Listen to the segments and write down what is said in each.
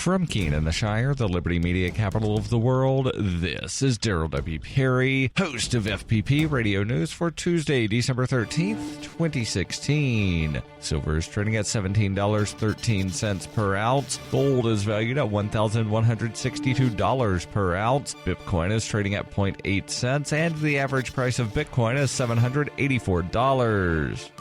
From Keene in the Shire, the Liberty Media capital of the world, this is Daryl W. Perry, host of FPP Radio News for Tuesday, December 13th, 2016. Silver is trading at $17.13 per ounce. Gold is valued at $1,162 per ounce. Bitcoin is trading at 0.8 cents, and the average price of Bitcoin is $784.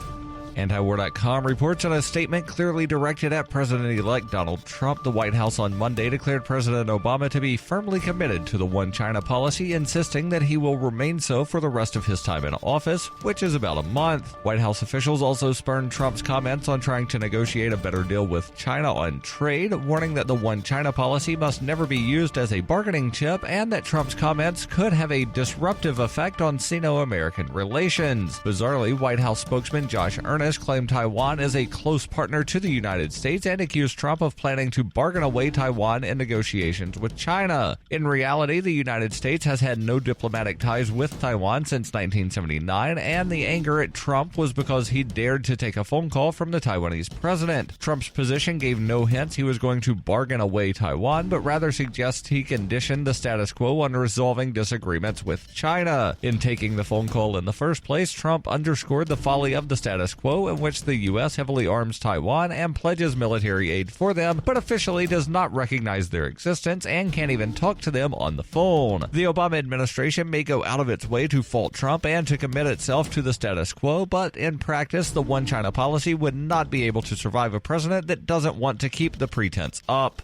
Antiwar.com reports in a statement clearly directed at President-elect Donald Trump, the White House on Monday declared President Obama to be firmly committed to the One China policy, insisting that he will remain so for the rest of his time in office, which is about a month. White House officials also spurned Trump's comments on trying to negotiate a better deal with China on trade, warning that the One China policy must never be used as a bargaining chip and that Trump's comments could have a disruptive effect on Sino-American relations. Bizarrely, White House spokesman Josh Earnest claimed Taiwan is a close partner to the United States and accused Trump of planning to bargain away Taiwan in negotiations with China. In reality, the United States has had no diplomatic ties with Taiwan since 1979, and the anger at Trump was because he dared to take a phone call from the Taiwanese president. Trump's position gave no hints he was going to bargain away Taiwan, but rather suggests he conditioned the status quo on resolving disagreements with China. In taking the phone call in the first place, Trump underscored the folly of the status quo, in which the U.S. heavily arms Taiwan and pledges military aid for them, but officially does not recognize their existence and can't even talk to them on the phone. The Obama administration may go out of its way to fault Trump and to commit itself to the status quo, but in practice, the One China policy would not be able to survive a president that doesn't want to keep the pretense up.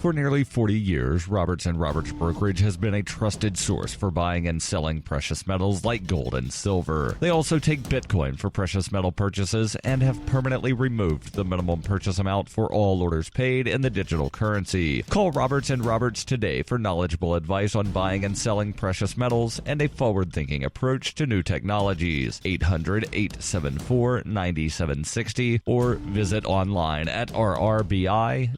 For nearly 40 years, Roberts & Roberts Brokerage has been a trusted source for buying and selling precious metals like gold and silver. They also take Bitcoin for precious metal purchases and have permanently removed the minimum purchase amount for all orders paid in the digital currency. Call Roberts & Roberts today for knowledgeable advice on buying and selling precious metals and a forward-thinking approach to new technologies. 800-874-9760 or visit online at rrbi.co.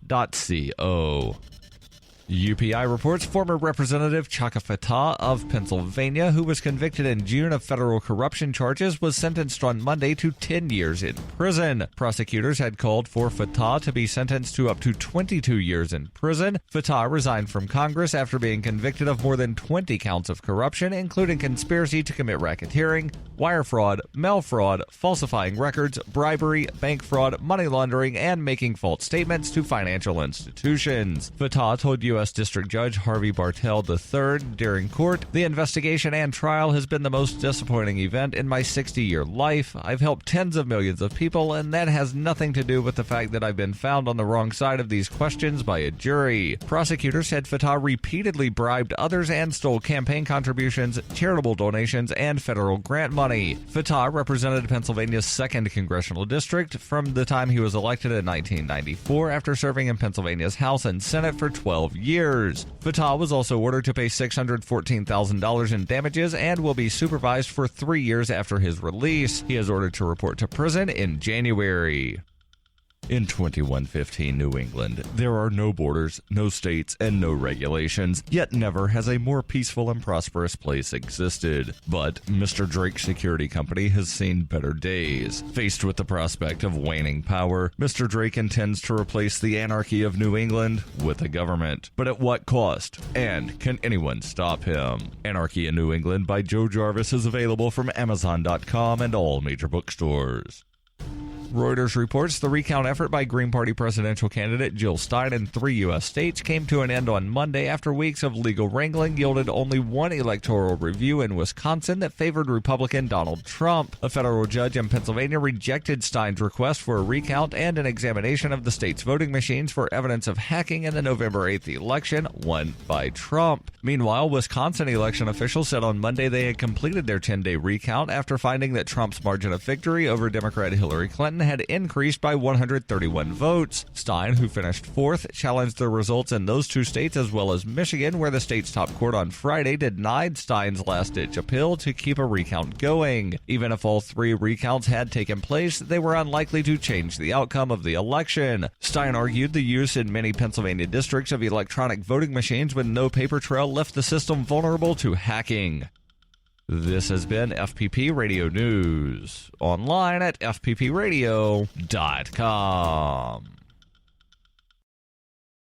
UPI reports former Representative Chaka Fattah of Pennsylvania, who was convicted in June of federal corruption charges, was sentenced on Monday to 10 years in prison. Prosecutors had called for Fattah to be sentenced to up to 22 years in prison. Fattah resigned from Congress after being convicted of more than 20 counts of corruption, including conspiracy to commit racketeering, wire fraud, mail fraud, falsifying records, bribery, bank fraud, money laundering, and making false statements to financial institutions. Fattah told U.S. District Judge Harvey Bartell III during court, "The investigation and trial has been the most disappointing event in my 60-year life. I've helped tens of millions of people, and that has nothing to do with the fact that I've been found on the wrong side of these questions by a jury." Prosecutors said Fattah repeatedly bribed others and stole campaign contributions, charitable donations, and federal grant money. Fattah represented Pennsylvania's 2nd congressional district from the time he was elected in 1994 after serving in Pennsylvania's House and Senate for 12 years. Fattah was also ordered to pay $614,000 in damages and will be supervised for 3 years after his release. He is ordered to report to prison in January. In 2115 New England, there are no borders, no states, and no regulations, yet never has a more peaceful and prosperous place existed. But Mr. Drake's security company has seen better days. Faced with the prospect of waning power, Mr. Drake intends to replace the anarchy of New England with a government. But at what cost? And can anyone stop him? Anarchy in New England by Joe Jarvis is available from Amazon.com and all major bookstores. Reuters reports the recount effort by Green Party presidential candidate Jill Stein in 3 U.S. states came to an end on Monday after weeks of legal wrangling yielded only one electoral review in Wisconsin that favored Republican Donald Trump. A federal judge in Pennsylvania rejected Stein's request for a recount and an examination of the state's voting machines for evidence of hacking in the November 8th election won by Trump. Meanwhile, Wisconsin election officials said on Monday they had completed their 10-day recount after finding that Trump's margin of victory over Democrat Hillary Clinton had increased by 131 votes. Stein, who finished 4th, challenged the results in those 2 states as well as Michigan, where the state's top court on Friday denied Stein's last-ditch appeal to keep a recount going. Even if all 3 recounts had taken place, they were unlikely to change the outcome of the election. Stein argued the use in many Pennsylvania districts of electronic voting machines with no paper trail left the system vulnerable to hacking. This has been FPP Radio News, online at fppradio.com.